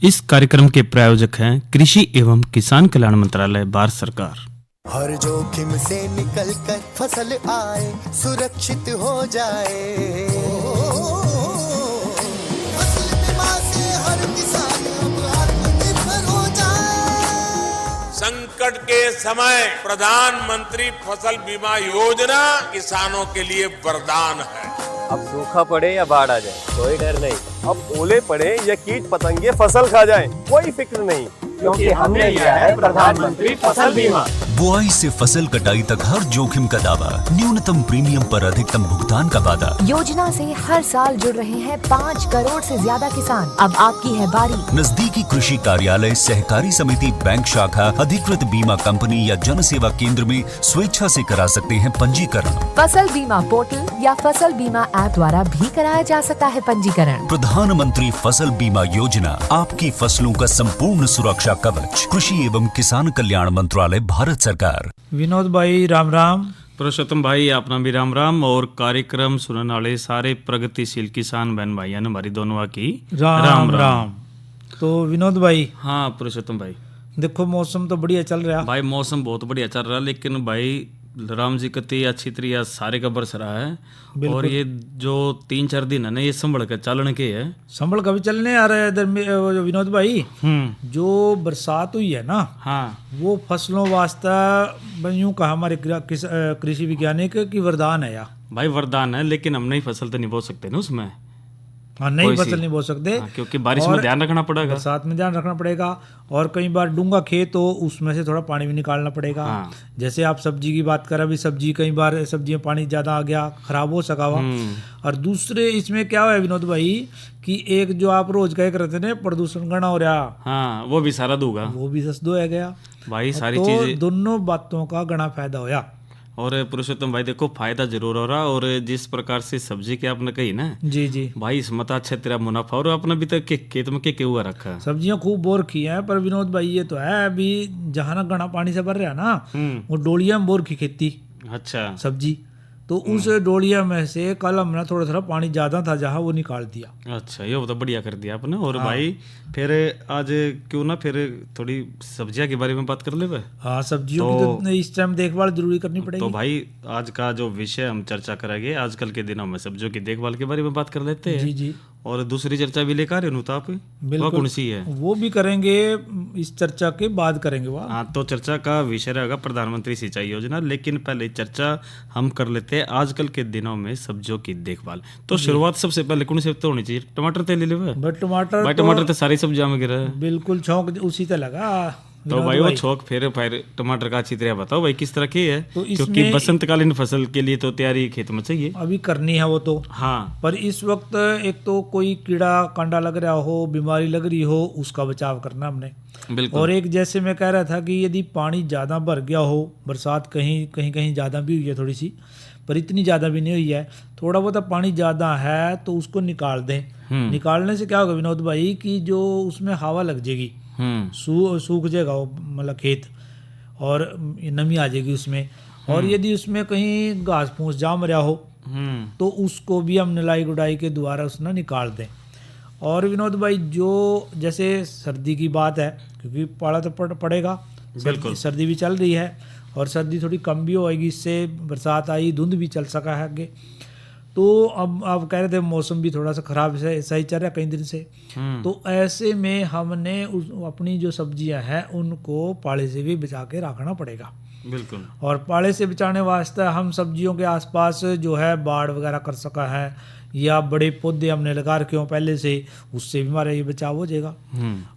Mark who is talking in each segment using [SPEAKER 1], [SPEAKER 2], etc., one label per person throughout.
[SPEAKER 1] इस कार्यक्रम के प्रायोजक हैं कृषि एवं किसान कल्याण मंत्रालय, भारत सरकार।
[SPEAKER 2] हर जोखिम से निकल कर फसल आए, सुरक्षित हो जाए। फसल बीमा से हर किसान अब आत्मनिर्भर हो जाए।
[SPEAKER 3] संकट के समय प्रधानमंत्री फसल बीमा योजना किसानों के लिए वरदान है।
[SPEAKER 4] अब सूखा पड़े या बाढ़ आ जाए कोई डर नहीं, अब ओले पड़े या कीट पतंगे फसल खा जाए कोई फिक्र नहीं, क्योंकि हमने लिया है प्रधानमंत्री फसल बीमा।
[SPEAKER 5] बुआई से फसल कटाई तक हर जोखिम का दावा, न्यूनतम प्रीमियम पर अधिकतम भुगतान का वादा।
[SPEAKER 6] योजना से हर साल जुड़ रहे हैं 5 करोड़ से ज्यादा किसान। अब आपकी है बारी।
[SPEAKER 5] नजदीकी कृषि कार्यालय, सहकारी समिति, बैंक शाखा, अधिकृत बीमा कंपनी या जन सेवा केंद्र में स्वेच्छा से करा सकते हैं पंजीकरण।
[SPEAKER 6] फसल बीमा पोर्टल या फसल बीमा ऐप द्वारा भी कराया जा सकता है पंजीकरण।
[SPEAKER 5] प्रधानमंत्री फसल बीमा योजना, आपकी फसलों का संपूर्ण सुरक्षा कवच। कृषि एवं किसान कल्याण मंत्रालय, भारत सरकार।
[SPEAKER 7] विनोद भाई राम राम।
[SPEAKER 1] पुरुषोत्तम भाई अपना भी राम राम। और कार्यक्रम सुनने वाले सारे प्रगतिशील किसान बहन भाई ने हमारी दोनों की
[SPEAKER 7] राम राम। तो विनोद भाई,
[SPEAKER 1] हाँ पुरुषोत्तम भाई,
[SPEAKER 7] देखो मौसम तो बढ़िया चल रहा
[SPEAKER 1] भाई। मौसम बहुत बढ़िया चल रहा है, लेकिन भाई राम जी कति अच्छी तरह सारे का बरस रहा है। और ये जो 3-4 दिन है ना, ये संभल के चलने के है।
[SPEAKER 7] संभल कभी चलने आ रहे हैं इधर विनोद भाई। जो बरसात हुई है ना,
[SPEAKER 1] हाँ,
[SPEAKER 7] वो फसलों वास्ते यूं कहा हमारे कृषि वैज्ञानिक की वरदान है। या
[SPEAKER 1] भाई वरदान है, लेकिन हम नई फसल तो नहीं बो सकते ना उसमें।
[SPEAKER 7] हाँ, नई फसल नहीं बो सकते,
[SPEAKER 1] क्योंकि बारिश में ध्यान रखना पड़ेगा,
[SPEAKER 7] बरसात में ध्यान रखना पड़ेगा। और कई बार डूंगा खेत हो, उसमें से थोड़ा पानी भी निकालना पड़ेगा।
[SPEAKER 1] हाँ।
[SPEAKER 7] जैसे आप सब्जी की बात कर, अभी सब्जी कई बार सब्जी में पानी ज्यादा आ गया, खराब हो सका हुआ। और दूसरे इसमें क्या हुआ विनोद भाई कि एक जो आप रोज कह करते थे प्रदूषण गणा हो रहा,
[SPEAKER 1] हाँ, वो भी सारा दूंगा,
[SPEAKER 7] वो भी सस्ता हो गया
[SPEAKER 1] भाई। सारी
[SPEAKER 7] तो
[SPEAKER 1] चीजें,
[SPEAKER 7] दोनों बातों का गणा फायदा होया।
[SPEAKER 1] और पुरुषोत्तम भाई देखो, फायदा जरूर हो रहा। और जिस प्रकार से सब्जी की आपने कही ना,
[SPEAKER 7] जी जी
[SPEAKER 1] भाई इसमें तो अच्छा तेरा मुनाफा। और अपना भी तक खेत में क्या हुआ रखा है,
[SPEAKER 7] सब्जियां खूब बोर की हैं। पर विनोद भाई ये तो है, अभी जहाँ ना गणा पानी से भर रहा ना, वो डोलिया में बोर की खेती।
[SPEAKER 1] अच्छा,
[SPEAKER 7] सब्जी तो उस डोलिया में से कल हमने थोड़ा थोड़ा पानी ज्यादा था जहाँ, वो निकाल दिया।
[SPEAKER 1] अच्छा, ये तो बढ़िया कर दिया आपने। और भाई फिर आज क्यों ना फिर थोड़ी सब्जियां के बारे में बात कर ले।
[SPEAKER 7] हाँ, सब्जियों की तो इस टाइम देखभाल जरूरी करनी पड़ेगी।
[SPEAKER 1] तो भाई आज का जो विषय हम चर्चा करेंगे, आजकल के दिनों में सब्जियों की देखभाल के बारे में बात कर लेते हैं।
[SPEAKER 7] जी जी।
[SPEAKER 1] और दूसरी चर्चा भी लेकर तो आप वो कौन सी है?
[SPEAKER 7] वो भी करेंगे, इस चर्चा के बाद करेंगे वो।
[SPEAKER 1] हाँ, तो चर्चा का विषय रहेगा प्रधानमंत्री सिंचाई योजना। लेकिन पहले चर्चा हम कर लेते हैं आजकल के दिनों में सब्जियों की देखभाल। तो शुरुआत सबसे पहले कौन से तो होनी चाहिए? टमाटर तेल ले ले। टमाटर तो सारी सब्जियों में गिरा है,
[SPEAKER 7] बिल्कुल छौंक उसी तरह लगा।
[SPEAKER 1] तो भाई वो छोक फिर टमाटर का अच्छी तरह बताओ भाई किस तरह की है,
[SPEAKER 7] तो
[SPEAKER 1] क्योंकि बसंतकालीन फसल के लिए तो तैयारी खेत में चाहिए,
[SPEAKER 7] अभी करनी है वो तो।
[SPEAKER 1] हाँ,
[SPEAKER 7] पर इस वक्त एक तो कोई कीड़ा कांडा लग रहा हो, बीमारी लग रही हो, उसका बचाव करना हमने।
[SPEAKER 1] बिल्कुल।
[SPEAKER 7] और एक जैसे मैं कह रहा था कि यदि पानी ज्यादा भर गया हो, बरसात कहीं कहीं कहीं ज्यादा भी हुई है थोड़ी सी, पर इतनी ज्यादा भी नहीं हुई है, थोड़ा बहुत पानी ज्यादा है तो उसको निकाल दें। निकालने से क्या होगा विनोद भाई कि जो उसमें हवा लग जाएगी, सूख जाएगा वो मतलब खेत, और नमी आ जाएगी उसमें। और यदि उसमें कहीं घास फूस जाम रहा हो तो उसको भी हम निलाई गुडाई के द्वारा उसने निकाल दें। और विनोद भाई जो जैसे सर्दी की बात है, क्योंकि पाला तो पड़ेगा, सर्दी भी चल रही है, और सर्दी थोड़ी कम भी होएगी, इससे बरसात आई, धुंध भी चल सका है आगे। तो अब आप कह रहे थे मौसम भी थोड़ा सा खराब है, सही चल रहा है कई दिन से। तो ऐसे में हमने अपनी जो सब्जियां हैं उनको पाले से भी बचा के रखना पड़ेगा।
[SPEAKER 1] बिल्कुल।
[SPEAKER 7] और पाले से बचाने वास्ते हम सब्जियों के आसपास जो है बाड़ वगैरह कर सका है, या बड़े पौधे हमने लगा रखे हो पहले से, उससे भी हमारा ये बचाव हो जाएगा।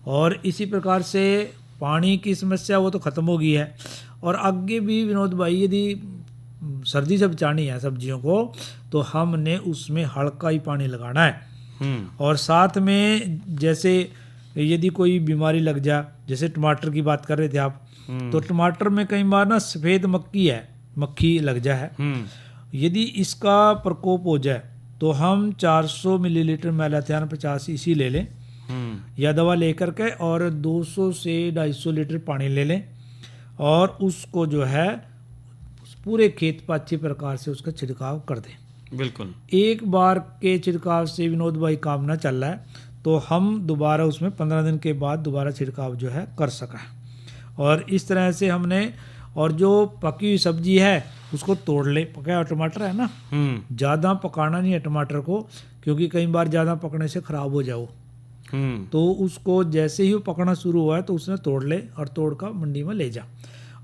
[SPEAKER 7] और इसी प्रकार से पानी की समस्या वो तो खत्म हो गई है। और आगे भी विनोद भाई यदि सर्दी से बचानी है सब्जियों को, तो हमने उसमें हल्का ही पानी लगाना है। और साथ में जैसे यदि कोई बीमारी लग जाए, जैसे टमाटर की बात कर रहे थे आप, तो टमाटर में कई बार ना सफ़ेद मक्खी लग जाए है। यदि इसका प्रकोप हो जाए तो हम 400 मिलीलीटर मैलाथियान 50 इसी ले लें, या दवा लेकर के, और 200 से 250 लीटर पानी ले लें, और उसको जो है पूरे खेत पर अच्छी प्रकार से उसका छिड़काव कर दें।
[SPEAKER 1] बिल्कुल।
[SPEAKER 7] एक बार के छिड़काव से विनोद भाई काम ना चल रहा है, तो हम दोबारा उसमें 15 दिन के बाद दोबारा छिड़काव जो है कर सका। और इस तरह से हमने, और जो पकी हुई सब्जी है उसको तोड़ ले। पका हुआ टमाटर है ना, ज़्यादा पकाना नहीं है टमाटर को, क्योंकि कई बार ज़्यादा पकने से ख़राब हो जाओ। तो उसको जैसे ही वो पकना शुरू हुआ है तो उसने तोड़ ले और तोड़ कर मंडी में ले जा।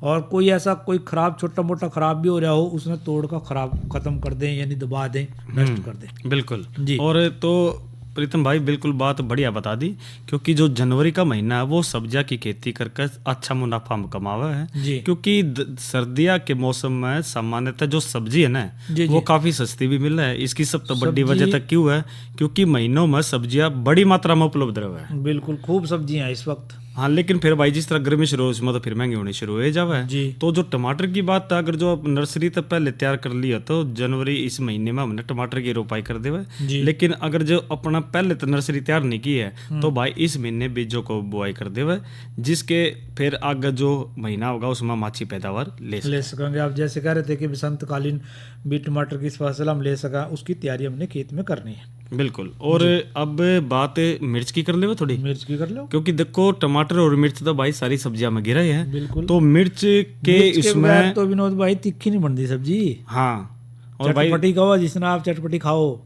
[SPEAKER 7] और कोई ऐसा कोई ख़राब छोटा मोटा ख़राब भी हो रहा हो, उसने तोड़ कर ख़राब ख़त्म कर दें, यानी दबा दें, नष्ट कर दें।
[SPEAKER 1] बिल्कुल
[SPEAKER 7] जी।
[SPEAKER 1] और तो प्रीतम भाई बिल्कुल बात बढ़िया बता दी, क्योंकि जो जनवरी का महीना है वो सब्जियां की खेती करके अच्छा मुनाफा हम कमावा है
[SPEAKER 7] जी।
[SPEAKER 1] क्योंकि सर्दियां के मौसम में सामान्यतः जो सब्जी है ना
[SPEAKER 7] जी,
[SPEAKER 1] वो
[SPEAKER 7] जी।
[SPEAKER 1] काफी सस्ती भी मिल रहा है। इसकी सब तो बड़ी
[SPEAKER 7] सब्जी-
[SPEAKER 1] वजह तक क्यों है, क्योंकि महीनों में सब्जियां बड़ी मात्रा में उपलब्ध रहे है।
[SPEAKER 7] बिल्कुल खूब सब्जियां हैं इस वक्त।
[SPEAKER 1] हाँ, लेकिन फिर भाई जिस तरह गर्मी शुरू हो उसमें तो फिर महंगी होनी शुरू हो जावे।
[SPEAKER 7] जी।
[SPEAKER 1] तो जो टमाटर की बात है, अगर जो नर्सरी तक पहले तैयार कर लिया तो जनवरी इस महीने में हमने टमाटर की रोपाई कर देवे।
[SPEAKER 7] जी।
[SPEAKER 1] लेकिन अगर जो अपना पहले तो नर्सरी तैयार नहीं की है तो भाई इस महीने बीजों को बुआई कर देवे, जिसके फिर आगे जो महीना होगा उसमें हम अच्छी पैदावार ले
[SPEAKER 7] सकेंगे। आप जैसे कह रहे थे कि बसंतकालीन भी टमाटर की फसल हम ले सका, उसकी तैयारी हमने खेत में करनी है।
[SPEAKER 1] बिल्कुल। और अब बात मिर्च की कर ले थोड़ी,
[SPEAKER 7] मिर्च की कर लो।
[SPEAKER 1] क्योंकि देखो टमाटर और मिर्च तो भाई सारी सब्जियां में गिरा है।
[SPEAKER 7] बिल्कुल।
[SPEAKER 1] तो मिर्च के
[SPEAKER 7] मिर्च के बगैर
[SPEAKER 1] इसमें
[SPEAKER 7] तो विनोद भाई तीखी नहीं बनती सब्जी।
[SPEAKER 1] हाँ, और भाई
[SPEAKER 7] चटपटी खाओ, जिसने आप चटपटी खाओ।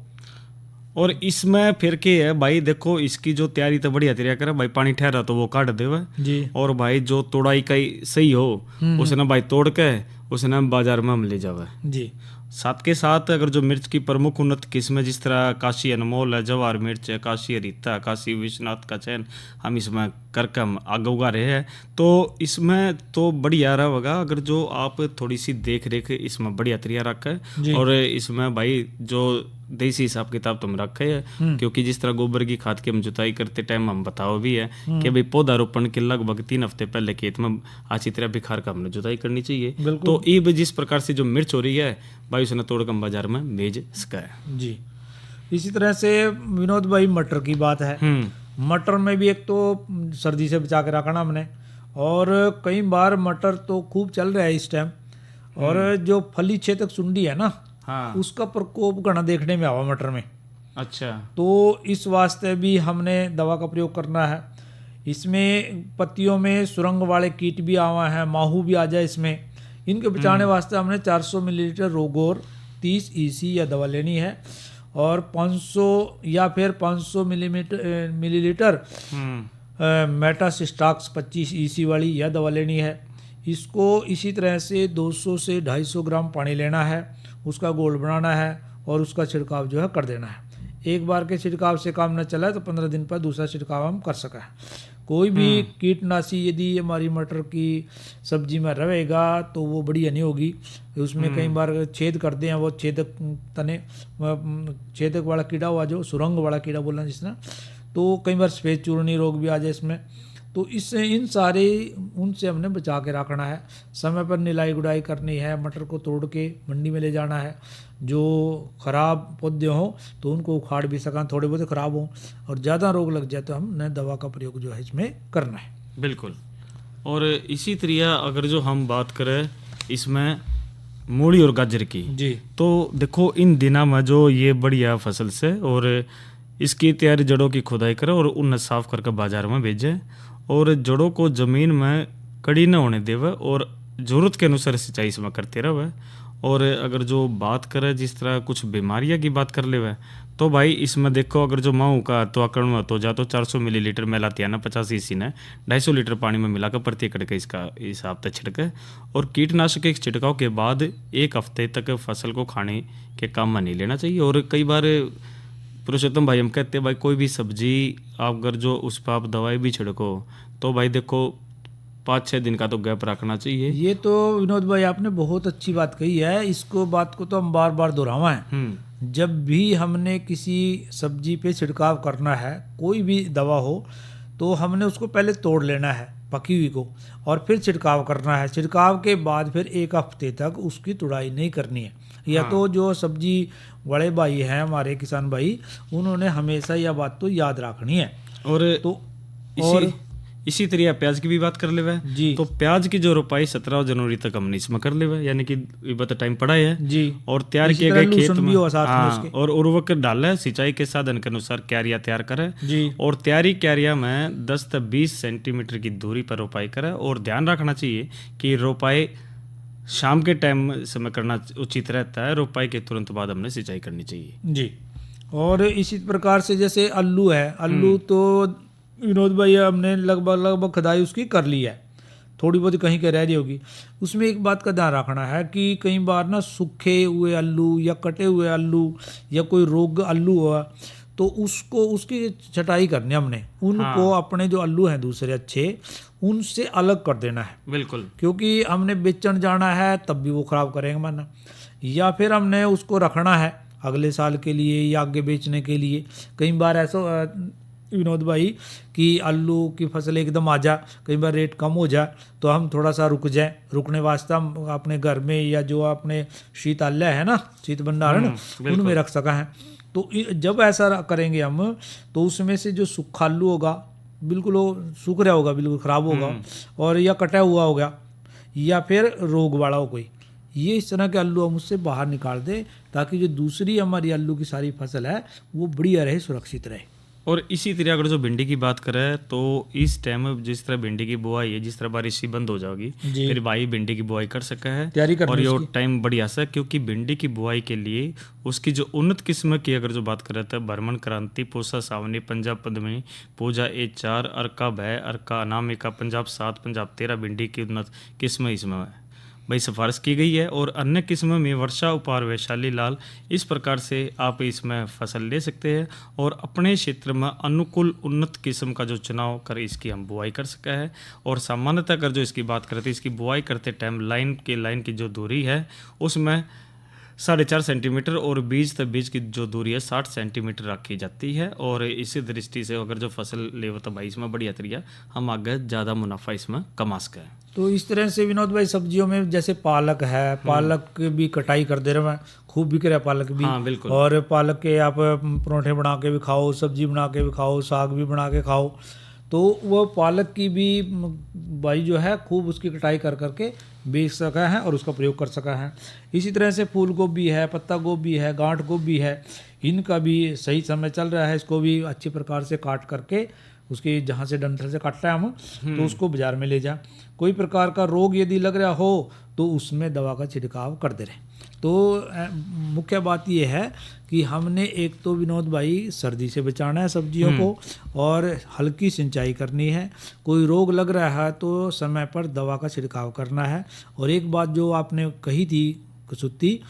[SPEAKER 1] और इसमें फिर के है भाई, देखो इसकी जो तैयारी तो बढ़िया तैयार करे भाई, पानी ठहरा तो वो काट देवे
[SPEAKER 7] जी।
[SPEAKER 1] और भाई जो तोड़ाई का सही हो उसने भाई तोड़ के उसने बाजार में हम ले जावे।
[SPEAKER 7] जी।
[SPEAKER 1] साथ के साथ अगर जो मिर्च की प्रमुख उन्नत किस्में जिस तरह काशी अनमोल है, जवाहर मिर्च है, काशी रीता, काशी विश्वनाथ का चयन हम इसमें करके हम आगे उगा रहे हैं, तो इसमें तो बढ़िया रहा होगा अगर जो आप थोड़ी सी देख रेख इसमें बढ़िया तैयार रखे। और इसमें भाई जो देसी हिसाब किताब तुम रखे है, क्योंकि जिस तरह गोबर की खाद की हम जुताई करते टाइम हम बताओ भी है कि भाई पौधारोपण के लगभग 3 हफ्ते पहले खेत में अच्छी तरह बिखार का हमने जुताई करनी चाहिए। तो ये जिस प्रकार से जो मिर्च हो रही है भाई उसने तोड़ कर बाजार में भेज सका है।
[SPEAKER 7] जी। इसी तरह से विनोद भाई मटर की बात है। मटर में भी एक तो सर्दी से बचा के रखना हमने, और कई बार मटर तो खूब चल रहा है इस टाइम, और जो फली छेदक सुंडी है ना,
[SPEAKER 1] हाँ।
[SPEAKER 7] उसका प्रकोप घना देखने में आवा मटर में।
[SPEAKER 1] अच्छा।
[SPEAKER 7] तो इस वास्ते भी हमने दवा का प्रयोग करना है। इसमें पत्तियों में सुरंग वाले कीट भी आवा है, माहू भी आ जाए इसमें। इनके बचाने वास्ते हमने 400 मिलीलीटर रोगोर 30 EC या दवा लेनी है, और 500 या फिर 500 मिलीलीटर मेटासिस्टाक्स 25 EC वाली यह दवा लेनी है। इसको इसी तरह से 200 से 250 ग्राम पानी लेना है, उसका घोल बनाना है और उसका छिड़काव जो है कर देना है। एक बार के छिड़काव से काम न चला तो 15 दिन पर दूसरा छिड़काव हम कर सकें। कोई भी कीटनाशी यदि हमारी मटर की सब्जी में रहेगा तो वो बढ़िया नहीं होगी। उसमें कई बार छेद कर दें, वो छेदक वाला कीड़ा हुआ, जो सुरंग वाला कीड़ा बोलना जिसने, तो कई बार सफेद चूर्णी रोग भी आ जाए इसमें। तो इससे इन सारे उनसे हमने बचा के रखना है। समय पर निलाई गुड़ाई करनी है, मटर को तोड़ के मंडी में ले जाना है। जो ख़राब पौधे हों तो उनको उखाड़ भी सकें, थोड़े बहुत ख़राब हों, और ज़्यादा रोग लग जाए तो हमने दवा का प्रयोग जो है इसमें करना है।
[SPEAKER 1] बिल्कुल। और इसी तरह अगर जो हम बात करें इसमें मूली और गाजर की,
[SPEAKER 7] जी,
[SPEAKER 1] तो देखो इन दिनों में जो ये बढ़िया फसल से और इसकी तैयारी जड़ों की खुदाई करें और उन्हें साफ करके बाजार में भेजें, और जड़ों को ज़मीन में कड़ी न होने देवे और ज़रूरत के अनुसार सिंचाई इसमें करते रहे। और अगर जो बात करें जिस तरह कुछ बीमारियां की बात कर ले तो भाई इसमें देखो अगर जो माहू का तो आकरण में तो जा तो 400 मिलीलीटर मेलाथियाना 50 EC ने 250 लीटर पानी में मिलाकर प्रति एकड़ के इसका हिसाब तक छिड़के, और कीटनाशक के छिड़काव के बाद 1 हफ्ते तक फसल को खाने के काम में नहीं लेना चाहिए। और कई बार पुरुषोत्तम भाई हम कहते हैं भाई कोई भी सब्जी आप अगर जो उस पर आप दवाई भी छिड़को तो भाई देखो 5-6 दिन का तो गैप रखना चाहिए।
[SPEAKER 7] ये तो विनोद भाई आपने बहुत अच्छी बात कही है। इसको बात को तो हम बार बार दोहरावा है। जब भी हमने किसी सब्जी पे छिड़काव करना है, कोई भी दवा हो, तो हमने उसको पहले तोड़ लेना है पकी हुई को, और फिर छिड़काव करना है। छिड़काव के बाद फिर 1 हफ्ते तक उसकी तुड़ाई नहीं करनी है। या तो जो सब्जी बड़े भाई हैं हमारे किसान भाई, उन्होंने हमेशा यह बात तो याद रखनी है।
[SPEAKER 1] और
[SPEAKER 7] तो
[SPEAKER 1] इसी तरह प्याज की भी बात कर ले
[SPEAKER 7] जी।
[SPEAKER 1] तो प्याज की जो रोपाई 17 जनवरी तक हमने इसमें कर ले, यानी कि ये तो टाइम पड़ा है
[SPEAKER 7] जी।
[SPEAKER 1] और तैयार
[SPEAKER 7] इसी
[SPEAKER 1] किए
[SPEAKER 7] तरह
[SPEAKER 1] गए खेत
[SPEAKER 7] लहसुन
[SPEAKER 1] में
[SPEAKER 7] भी हुआ साथ में
[SPEAKER 1] हाँ,
[SPEAKER 7] उसके।
[SPEAKER 1] और उर्वरक डाले, सिंचाई के साधन के अनुसार क्यारियां तैयार करे
[SPEAKER 7] जी।
[SPEAKER 1] और तैयारी क्यारिया में 10 से 20 सेंटीमीटर की दूरी पर रोपाई करे। और ध्यान रखना चाहिए कि रोपाई शाम के टाइम समय करना उचित रहता है, रोपाई के तुरंत बाद हमने सिंचाई करनी चाहिए
[SPEAKER 7] जी। और इसी प्रकार से जैसे आलू है, आलू तो विनोद भाई हमने लगभग खुदाई उसकी कर ली है, थोड़ी बहुत कहीं कहीं रह रही होगी। उसमें एक बात का ध्यान रखना है कि कई बार ना सूखे हुए आलू या कटे हुए आलू या कोई रोग आलू हुआ तो उसको उसकी छटाई करनी हमने, उनको अपने जो आलू हैं दूसरे अच्छे उनसे अलग कर देना है।
[SPEAKER 1] बिल्कुल,
[SPEAKER 7] क्योंकि हमने बेचन जाना है तब भी वो खराब करेंगे माना, या फिर हमने उसको रखना है अगले साल के लिए या आगे बेचने के लिए। कई बार ऐसा विनोद भाई कि आलू की फसल एकदम आ जा, कई बार रेट कम हो जाए तो हम थोड़ा सा रुक जाए, रुकने वास्ते हम अपने घर में या जो अपने शीतालय है ना, शीत भंडारण उनमें रख सका है। तो जब ऐसा करेंगे हम तो उसमें से जो सूखा आलू होगा बिल्कुल वो सूख रहा होगा, बिल्कुल ख़राब होगा, और या कटा हुआ होगा या फिर रोग वाला हो कोई, ये इस तरह के आलू हम उससे बाहर निकाल दें ताकि जो दूसरी हमारी आलू की सारी फसल है वो बढ़िया रहे, सुरक्षित रहे।
[SPEAKER 1] और इसी तरह अगर जो भिंडी की बात करें तो इस टाइम जिस तरह भिंडी की बुआई है, जिस तरह बारिश ही बंद हो जाएगी फिर भाई भिंडी की बुआई कर सका है,
[SPEAKER 7] तैयारी करनी
[SPEAKER 1] और ये टाइम बढ़िया सा, क्योंकि भिंडी की बुआई के लिए उसकी जो उन्नत किस्म की अगर जो बात करें तो बर्मन क्रांति, पूसा सावनी, पंजाब पद्मिनी, पूजा A4, अर्का भय, अर्का अनामिका, पंजाब 7, पंजाब 13 भिंडी की उन्नत किस्म इसमें भाई सिफारिश की गई है। और अन्य किस्मों में वर्षा, उपहार, वैशाली लाल, इस प्रकार से आप इसमें फसल ले सकते हैं और अपने क्षेत्र में अनुकूल उन्नत किस्म का जो चुनाव कर इसकी हम बुआई कर सका है। और सामान्यतः अगर जो इसकी बात करते इसकी बुआई करते टाइम लाइन की जो दूरी है उसमें 4.5 सेंटीमीटर और बीज तक बीज की जो दूरी है 60 सेंटीमीटर रखी जाती है। और इसी दृष्टि से अगर जो फसल ले तो भाई इसमें बढ़िया तरीका हम आगे ज़्यादा मुनाफा इसमें कमा सकें।
[SPEAKER 7] तो इस तरह से विनोद भाई सब्जियों में जैसे पालक है, पालक भी कटाई कर दे रहे हैं, खूब बिक रहा है पालक भी।
[SPEAKER 1] हाँ, बिल्कुल।
[SPEAKER 7] और पालक के आप परोठे बना के भी खाओ, सब्जी बना के भी खाओ, साग भी बना के खाओ। तो वो पालक की भी भाई जो है खूब उसकी कटाई कर करके बेच सका है और उसका प्रयोग कर सका है। इसी तरह से फूल गोभी है, पत्ता गोभी है, गांठ गोभी है, इनका भी सही समय चल रहा है। इसको भी अच्छी प्रकार से काट करके उसके जहाँ से डंठल से काटता है हम तो उसको बाजार में ले जा। कोई प्रकार का रोग यदि लग रहा हो तो उसमें दवा का छिड़काव कर दे रहे। तो मुख्य बात यह है कि हमने एक तो विनोद भाई सर्दी से बचाना है सब्जियों को और हल्की सिंचाई करनी है। कोई रोग लग रहा है तो समय पर दवा का छिड़काव करना है। और एक बात जो आपने कही थी कसुत्ती,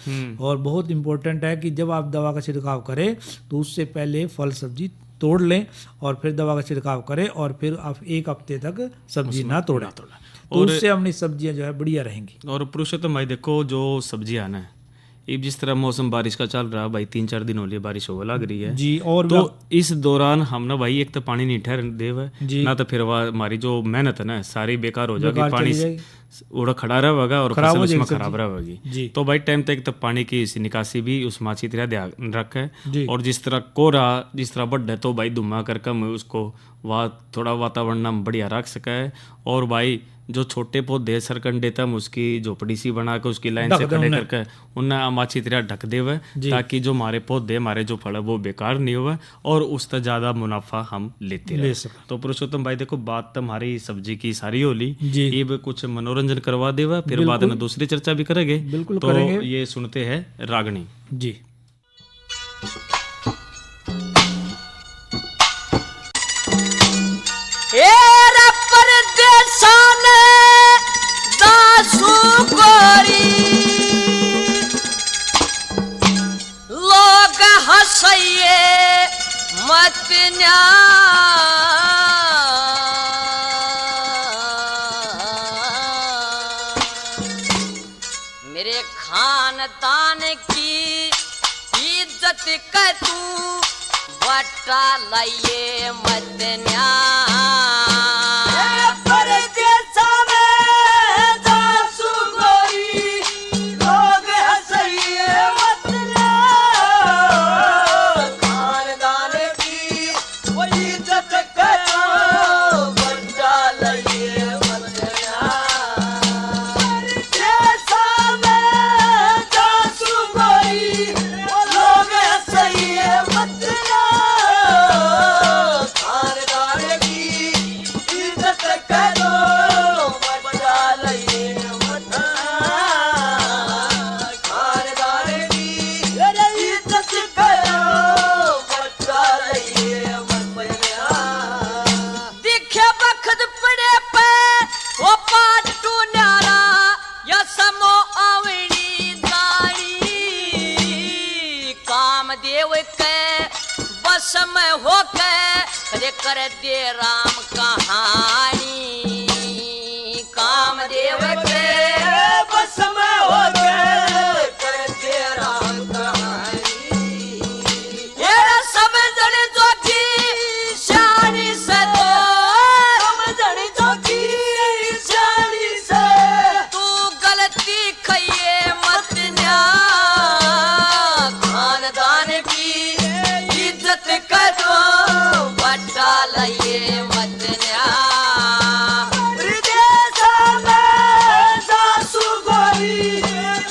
[SPEAKER 7] और बहुत इम्पोर्टेंट है कि जब आप दवा का छिड़काव करें तो उससे पहले फल सब्जी तोड़ लें और फिर दवा का छिड़काव करें और फिर आप 1 हफ्ते तक सब्जी ना तोड़ें। तो उससे अपनी सब्जियां जो है बढ़िया रहेंगी।
[SPEAKER 1] और पुरुषोत्तम भाई देखो जो सब्जियां ना, अब जिस तरह मौसम बारिश का चल रहा है भाई, 3-4 दिन हो लिए बारिश होने लग रही है
[SPEAKER 7] जी। और
[SPEAKER 1] तो इस दौरान हम ना भाई एक तो पानी नहीं ठहर देव ना, तो फिर हमारी जो मेहनत है ना सारी बेकार हो जाएगी, पानी उड़ा खड़ा रहेगा और फसल उसमें खराब रहेगी। तो भाई टाइम तक तो पानी की निकासी भी उस माछी तरह ध्यान रखे। और जिस तरह कोहरा जिस तरह बढ़ है तो भाई धुमा करके उसको थोड़ा वातावरण बढ़िया रख सका है। और भाई जो छोटे पौधे सरकंडे तम उसकी झोपड़ी सी बना के उसकी लाइन से खड़े करके उन्हें माछी तरह ढक देवे ताकि जो हमारे पौधे हमारे जो फल है वो बेकार नहीं हुए और उससे ज़्यादा मुनाफा हम लेते रहे। तो पुरुषोत्तम भाई देखो बात तो हमारी सब्जी की सारी होली, ये भी कुछ मनोरंजन करवा देवा, फिर बाद में दूसरी चर्चा भी करेंगे।
[SPEAKER 7] बिल्कुल
[SPEAKER 1] तो
[SPEAKER 7] करेंगे।
[SPEAKER 1] ये सुनते हैं रागनी
[SPEAKER 7] जी।
[SPEAKER 8] लोग हंसइए मत न्या, मेरे खानदान की इज्जत कर तू बटा लाइए मत न्या। दे राम कहानी, कामदेव के बस में हो गए कर दे राम कहानी। ये समझण जोगी शानी से तो समझण जोगी शानी से तू गलती खइए मत न्या, खानदान की इज्जत करो बटा लइए मत न्या। विदेश में सासू गोरी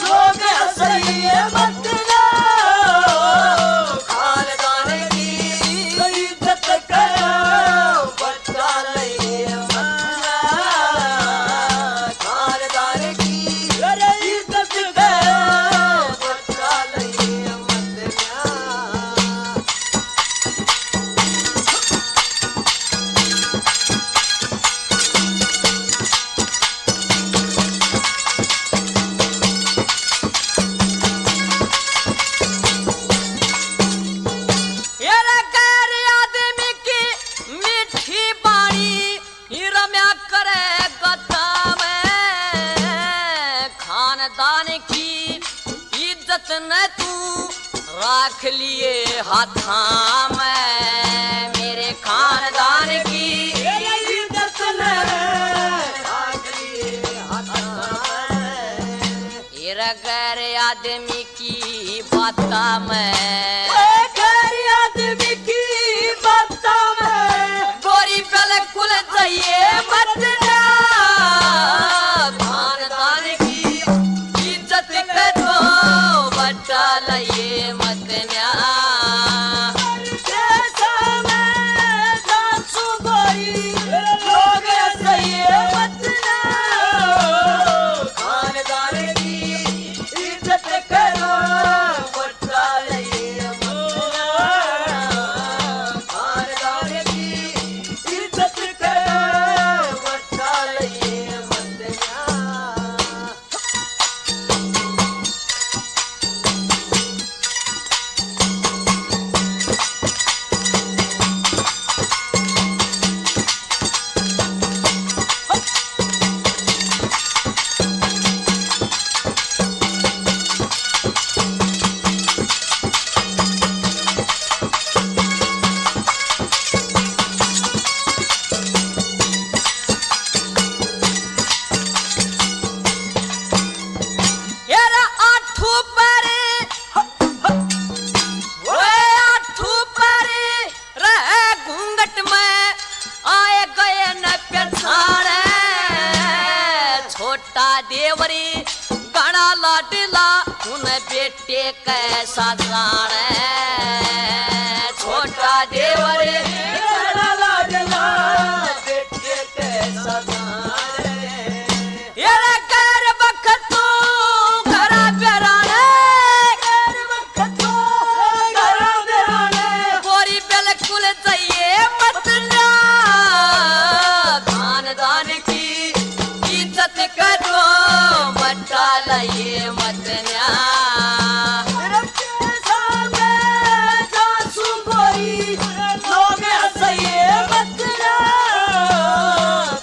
[SPEAKER 8] लोग हंसइए मत न्या, खानदान की इज्जत करो बटा लइए मत न्या, खानदान की इज्जत करो बटा लइए मत न्या। येरा कर आदमी की मीठी बाणी रम्या करे गता में, खानदान की इज्जत न तू राख लिए हाथा में, मेरे खानदान की इज्जत न राख लिए हाथा में। येरा कर आदमी की बाता में आदमी की बाता में गोरी बिल्कुल जाइए मत ना, खानदान की इज्जत करो बचा लइए मत ना। देश में सासू गोरी लोग हंसइए मत ना, खानदान की इज्जत करो बचा लइए मत ना, खानदान की इज्जत करो बचा लइए मत ना। येरा आठू पारे ओए आठू पारे रह घूंघट में आए गए न पहचाने, छोटा देवरी गणा लाडला उन बेटे कैसा जाने, छोटा देवरी गणा लाडला बेटे कैसा जाने। येरा कर बखतू घरा बेराने, कर बखतू घरा बेराने गोरी बिल्कुल जाइए मत ना, खानदान की इज्जत करो बटा लइए मत ना। सासू गोरी लोग हंसइए मत ना,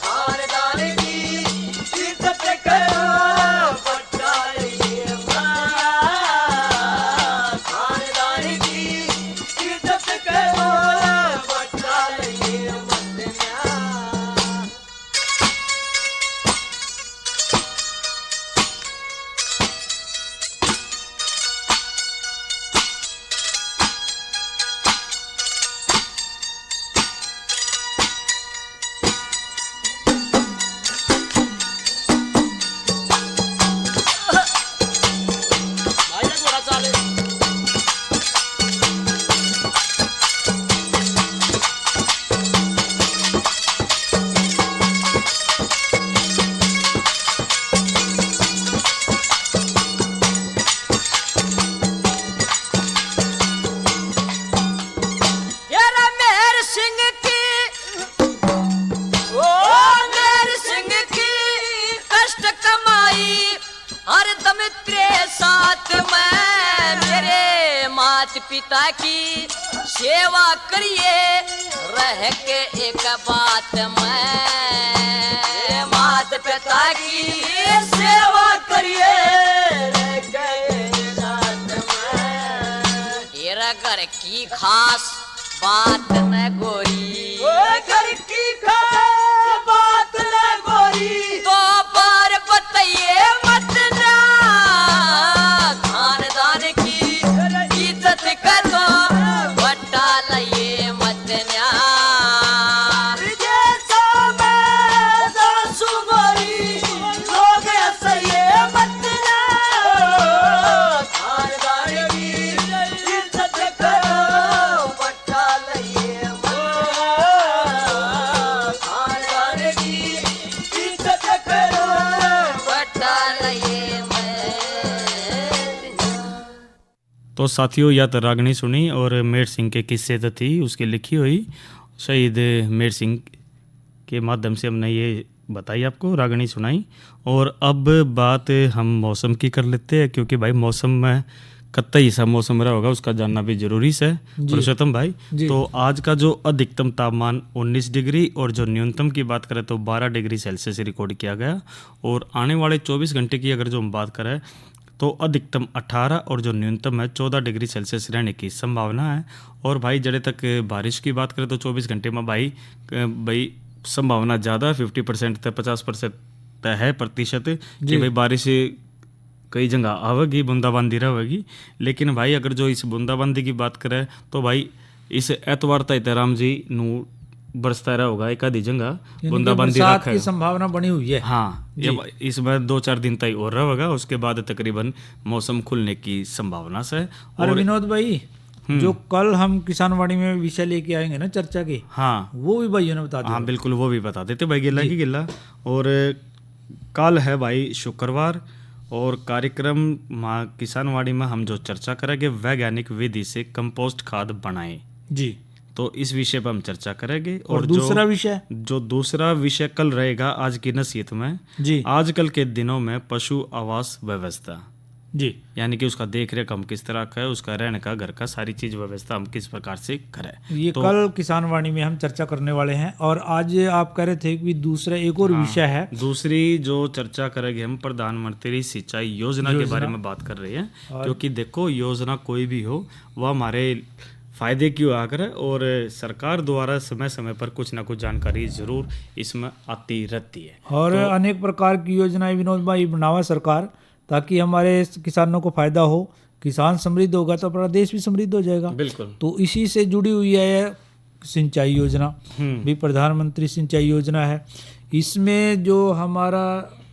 [SPEAKER 8] खानदान की इज्जत करो बटा लइए मत ना, खानदान की इज्जत करो बटा लइए मत ना। पिता की सेवा करिए रह के एक बात में, माता पिता की सेवा करिए रह के एक बात में। तेरा घर की खास बात न गोरी, घर की खास बात न गोरी, तो पर बताइए मत ना, खानदान की इज्जत करो बट्टा लइए मत ना। जैसा मैं दासू गोरी लोग सही मत ना, खानदान की इज्जत करो बट्टा लइए मत ना, खानदान की इज्जत करो बट्टा लइए मत ना।
[SPEAKER 1] तो साथियों, या तो रागनी सुनी और मेर सिंह के किस्से तो थी उसकी लिखी हुई, शहीद मेर सिंह के माध्यम से हमने ये बताई आपको, रागनी सुनाई। और अब बात हम मौसम की कर लेते हैं, क्योंकि भाई मौसम में कतई सा मौसम रहा होगा उसका जानना भी जरूरी है पुरुषोत्तम भाई। तो आज का जो अधिकतम तापमान 19 डिग्री और जो न्यूनतम की बात करें तो 12 डिग्री सेल्सियस रिकॉर्ड किया गया। और आने वाले 24 घंटे की अगर जो हम बात करें तो अधिकतम 18 और जो न्यूनतम है 14 डिग्री सेल्सियस रहने की संभावना है। और भाई जड़े तक बारिश की बात करें तो 24 घंटे में भाई संभावना ज़्यादा 50% तक 50% है प्रतिशत कि भाई बारिश कई जगह आवेगी, बूंदाबांदी रहेगी। लेकिन भाई अगर जो इस बूंदाबांदी की बात करें तो भाई इस एतवार तक राम जी नू बरसता रहा होगा, एक आधी जगह बूंदाबांदी
[SPEAKER 7] की संभावना बनी हुई है।
[SPEAKER 1] हाँ, ये इस बार 2-4 दिन तक और रहेगा, उसके बाद तकरीबन मौसम खुलने की संभावना से।
[SPEAKER 7] और विनोद भाई जो कल हम किसानवाड़ी में विषय लेके आएंगे ना चर्चा के,
[SPEAKER 1] हाँ
[SPEAKER 7] वो भी भाइयों ने बता दिया।
[SPEAKER 1] हाँ बिल्कुल, वो भी बता देते भाई, गिल्ला की गिल्ला। और कल है भाई शुक्रवार, और कार्यक्रम किसानवाड़ी में हम जो चर्चा करेंगे वैज्ञानिक विधि से कंपोस्ट खाद बनाएं
[SPEAKER 7] जी,
[SPEAKER 1] तो इस विषय पर हम चर्चा करेंगे।
[SPEAKER 7] और दूसरा विषय
[SPEAKER 1] जो दूसरा विषय कल रहेगा आज की नसीहत में
[SPEAKER 7] जी,
[SPEAKER 1] आजकल के दिनों में पशु आवास व्यवस्था
[SPEAKER 7] जी,
[SPEAKER 1] यानी कि उसका देख रेख हम किस तरह का है, उसका रहने का, घर का, सारी चीज व्यवस्था हम किस प्रकार से करें,
[SPEAKER 7] ये तो कल किसानवाणी में हम चर्चा करने वाले हैं। और आज आप कह रहे थे कि दूसरा एक और विषय है,
[SPEAKER 1] दूसरी जो चर्चा करेंगे हम प्रधानमंत्री सिंचाई योजना के बारे में बात कर रहे हैं। क्योंकि देखो, योजना कोई भी हो वह हमारे फायदे की हुआ करे, और सरकार द्वारा समय समय पर कुछ ना कुछ जानकारी जरूर इसमें आती रहती है।
[SPEAKER 7] और अनेक प्रकार की योजनाएं विनोद भाई बनावा सरकार, ताकि हमारे किसानों को फायदा हो। किसान समृद्ध होगा तो अपना देश भी समृद्ध हो जाएगा।
[SPEAKER 1] बिल्कुल।
[SPEAKER 7] तो इसी से जुड़ी हुई है सिंचाई योजना भी, प्रधानमंत्री सिंचाई योजना है। इसमें जो हमारा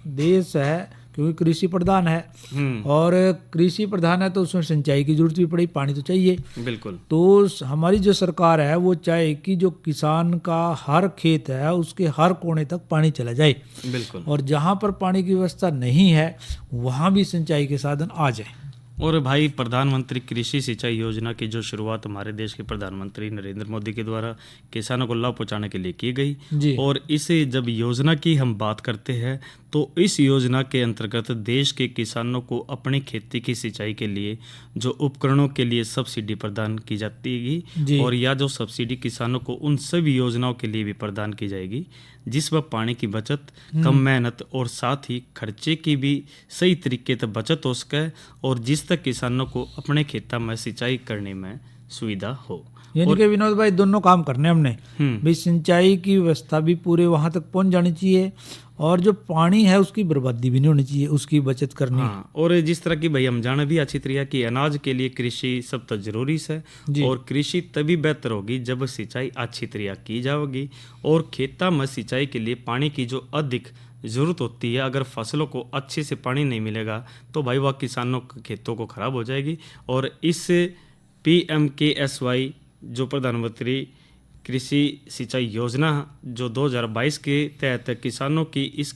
[SPEAKER 7] देश है, क्योंकि कृषि प्रधान है, और कृषि प्रधान है तो उसमें सिंचाई की जरूरत भी पड़ी, पानी तो चाहिए।
[SPEAKER 1] बिल्कुल।
[SPEAKER 7] तो हमारी जो सरकार है वो चाहे कि जो किसान का हर खेत है उसके हर कोने तक पानी चला जाए।
[SPEAKER 1] बिल्कुल।
[SPEAKER 7] और जहाँ पर पानी की व्यवस्था नहीं है वहाँ भी सिंचाई के साधन आ जाए।
[SPEAKER 1] और भाई प्रधानमंत्री कृषि सिंचाई योजना की जो शुरुआत हमारे देश के प्रधानमंत्री नरेंद्र मोदी के द्वारा किसानों को लाभ पहुंचाने के लिए की गई। और इस जब योजना की हम बात करते हैं तो इस योजना के अंतर्गत देश के किसानों को अपनी खेती की सिंचाई के लिए जो उपकरणों के लिए सब्सिडी प्रदान की जाती है, और यह जो सब्सिडी किसानों को उन सभी योजनाओं के लिए भी प्रदान की जाएगी जिसमें पानी की बचत, कम मेहनत और साथ ही खर्चे की भी सही तरीके से बचत हो सके, और जिस तक किसानों को अपने खेतों में सिंचाई करने में सुविधा हो।
[SPEAKER 7] यानी कि विनोद भाई दोनों काम करने हमने भी, सिंचाई की व्यवस्था भी पूरे वहां तक पहुंच जानी चाहिए, और जो पानी है उसकी बर्बादी भी नहीं होनी चाहिए, उसकी बचत करनी।
[SPEAKER 1] हाँ, और जिस तरह की भाई हम जाने भी अच्छी तरह कि अनाज के लिए कृषि सब तो जरूरी है, और कृषि तभी बेहतर होगी जब सिंचाई अच्छी तरह की जाएगी। और खेतों में सिंचाई के लिए पानी की जो अधिक ज़रूरत होती है, अगर फसलों को अच्छे से पानी नहीं मिलेगा तो भाई वह किसानों के खेतों को खराब हो जाएगी। और इस PMKSY जो प्रधानमंत्री कृषि सिंचाई योजना जो 2022 के तहत किसानों की इस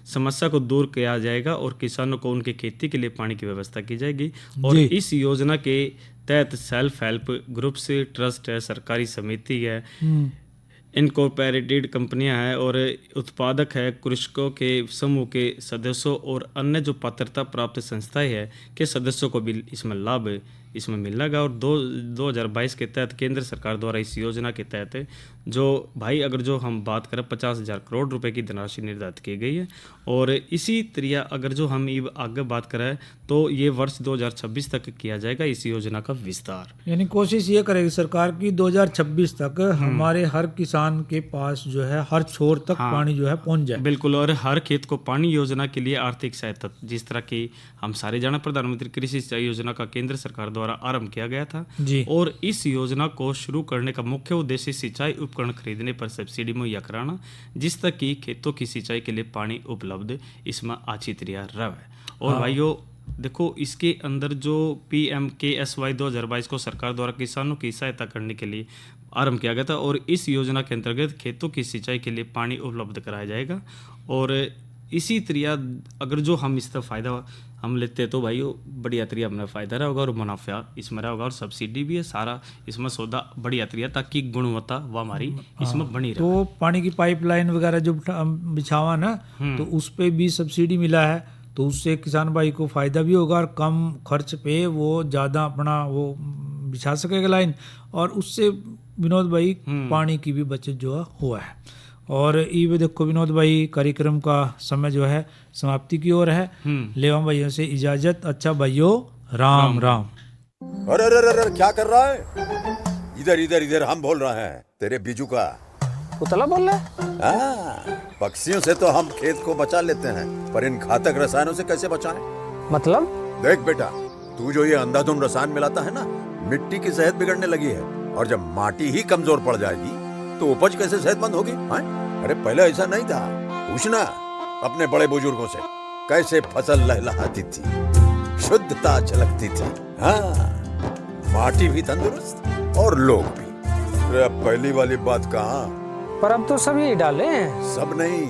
[SPEAKER 1] समस्या को दूर किया जाएगा, और किसानों को उनके खेती के लिए पानी की व्यवस्था की जाएगी। और इस योजना के तहत सेल्फ हेल्प ग्रुप्स, ट्रस्ट है, सरकारी समिति है, इनकॉर्पोरेटेड कंपनियां हैं और उत्पादक है, कृषकों के समूह के सदस्यों और अन्य जो पात्रता प्राप्त संस्थाएं हैं के सदस्यों को भी इसमें लाभ इसमें मिलेगा। और 2022 के तहत केंद्र सरकार द्वारा इस योजना के तहत जो भाई अगर जो हम बात करें 50,000 करोड़ रुपए की धनराशि निर्धारित की गई है। और इसी तरह अगर जो हम आगे बात करें तो ये वर्ष 2026 तक किया जाएगा इस योजना का विस्तार।
[SPEAKER 7] यानी कोशिश ये करेगी सरकार की 2026 तक हमारे हर किसान के पास जो है हर छोर तक पानी जो है पहुंच जाए।
[SPEAKER 1] बिल्कुल, और हर खेत को पानी योजना के लिए आर्थिक सहायता, जिस तरह की हम सारे जाना प्रधानमंत्री कृषि सिंचाई योजना का केंद्र सरकार द्वारा आरंभ किया गया था
[SPEAKER 7] जी।
[SPEAKER 1] और इस योजना को शुरू करने का मुख्य उद्देश्य सिंचाई उपकरण खरीदने पर सब्सिडी मुहैया कराना, जिस तक कि खेतों की सिंचाई के लिए पानी उपलब्ध इसमें अच्छी तरह रहे। और भाइयों देखो, इसके अंदर जो PMKSY 2022 को सरकार द्वारा किसानों की सहायता करने के लिए आरंभ किया गया था और इस योजना के अंतर्गत खेतों की सिंचाई के लिए पानी उपलब्ध कराया जाएगा। और इसी तरह अगर जो हम इसका फ़ायदा हम लेते हैं तो भाई बढ़िया तरीका हमें फ़ायदा रहेगा और मुनाफा इसमें रहेगा और सब्सिडी भी है, सारा इसमें सौदा बढ़िया तरीका ताकि गुणवत्ता वो हमारी इसमें बनी रहे।
[SPEAKER 7] तो पानी की पाइपलाइन वगैरह जो बिछावा ना तो उस पर भी सब्सिडी मिला है, तो उससे किसान भाई को फ़ायदा भी होगा और कम खर्च पे वो ज़्यादा अपना वो बिछा सकेगा लाइन, और उससे विनोद भाई पानी की भी बचत जो है हुआ है। और ये देखो विनोद भाई, कार्यक्रम का समय जो है समाप्ति की ओर है। लेवा भाइयों से इजाजत। अच्छा भाइयों, राम राम।
[SPEAKER 9] अरे अरे अरे क्या कर रहा है? इधर इधर इधर हम बोल रहे हैं तेरे बीजू का।
[SPEAKER 4] उतला बोल रहा है?
[SPEAKER 9] पक्षियों से तो हम खेत को बचा लेते हैं, पर इन घातक रसायनों से कैसे बचाएं?
[SPEAKER 4] मतलब?
[SPEAKER 9] देख बेटा, तू जो ये अंधाधुंध रसायन मिलाता है ना, मिट्टी की सेहत बिगड़ने लगी है। और जब माटी ही कमजोर पड़ जाएगी तो उपज कैसे सेहतमंद होगी? अरे पहले ऐसा नहीं था, पूछना अपने बड़े बुजुर्गों से, कैसे फसल लहलहाती थी, शुद्धता झलकती थी। माटी भी तंदुरुस्त और लोग भी। अरे अब पहली वाली बात कहाँ?
[SPEAKER 4] पर अब तो सब यही डाले हैं।
[SPEAKER 9] सब नहीं,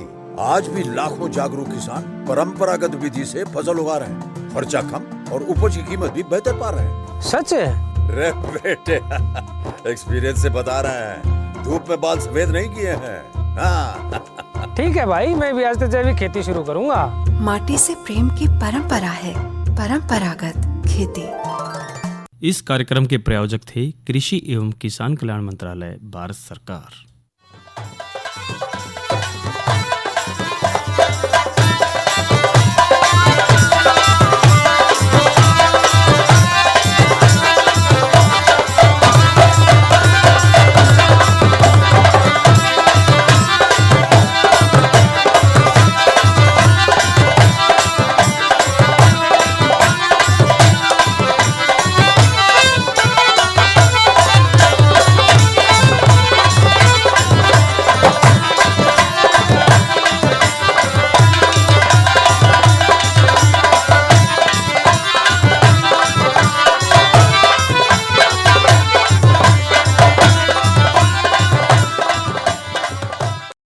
[SPEAKER 9] आज भी लाखों जागरूक किसान परंपरागत विधि से फसल उगा रहे हैं। खर्चा कम और उपज की कीमत भी बेहतर पा रहे हैं।
[SPEAKER 4] सच है?
[SPEAKER 9] रे बेटे, एक्सपीरियंस से बता रहे हैं, धूप में बाल सफेद नहीं किए हैं।
[SPEAKER 4] ठीक है भाई, मैं भी आज से जैविक खेती शुरू करूंगा।
[SPEAKER 10] माटी से प्रेम की परंपरा है, परंपरागत खेती।
[SPEAKER 1] इस कार्यक्रम के प्रायोजक थे कृषि एवं किसान कल्याण मंत्रालय, भारत सरकार।